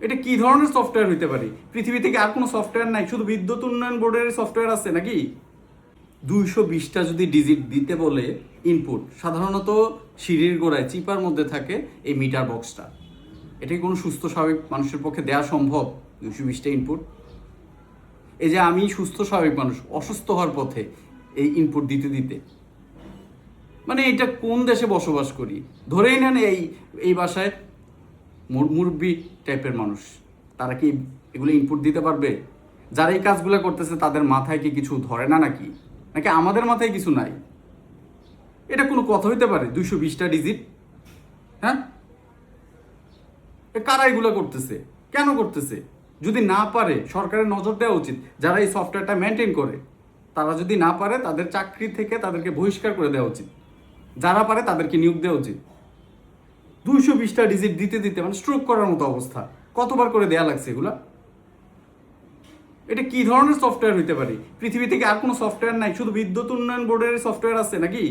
এটা কি ধরনের সফটওয়্যার হইতে পারে? পৃথিবী থেকে আর কোনো সফটওয়্যার নাই, শুধু বিদ্যুৎ উন্নয়ন বোর্ডের সফটওয়্যার আছে নাকি? 220টা যদি ডিজিট দিতে বলে ইনপুট, সাধারণত সিঁড়ির গোড়ায় চিপার মধ্যে থাকে এই মিটার বক্সটা। এটা কি কোনো সুস্থ স্বাভাবিক মানুষের পক্ষে দেওয়া সম্ভব 220টা ইনপুট? এই যে আমি সুস্থ স্বাভাবিক মানুষ অসুস্থ হওয়ার পথে এই ইনপুট দিতে দিতে, মানে এটা কোন দেশে বসবাস করি? ধরেই নেন এই বাসায় মুরব্বী টাইপের মানুষ, তারা কি এগুলো ইনপুট দিতে পারবে? যারা এই কাজগুলো করতেছে তাদের মাথায় কি কিছু ধরে না নাকি? নাকি আমাদের মাথায় কিছু নাই? এটা কোনো কথা হইতে পারে? 220টা ডিজিট? হ্যাঁ, কারা এগুলো করতেছে? কেন করতেছে? যদি না পারে সরকারের নজর দেওয়া উচিত। যারা এই সফটওয়্যারটা মেনটেন করে তারা যদি না পারে তাদের চাকরি থেকে তাদেরকে বহিষ্কার করে দেওয়া উচিত। যারা পারে তাদেরকে নিয়োগ দেওয়া উচিত। 220টা ডিজিট দিতে দিতে মানে স্ট্রোক করার মতো অবস্থা। কতবার করে দেয়া লাগছে এগুলা? এটা কি ধরনের সফটওয়্যার হইতে পারে? পৃথিবী থেকে আর কোনো সফটওয়্যার নাই, শুধু বিদ্যুৎ উন্নয়ন বোর্ডের সফটওয়্যার আছে নাকি?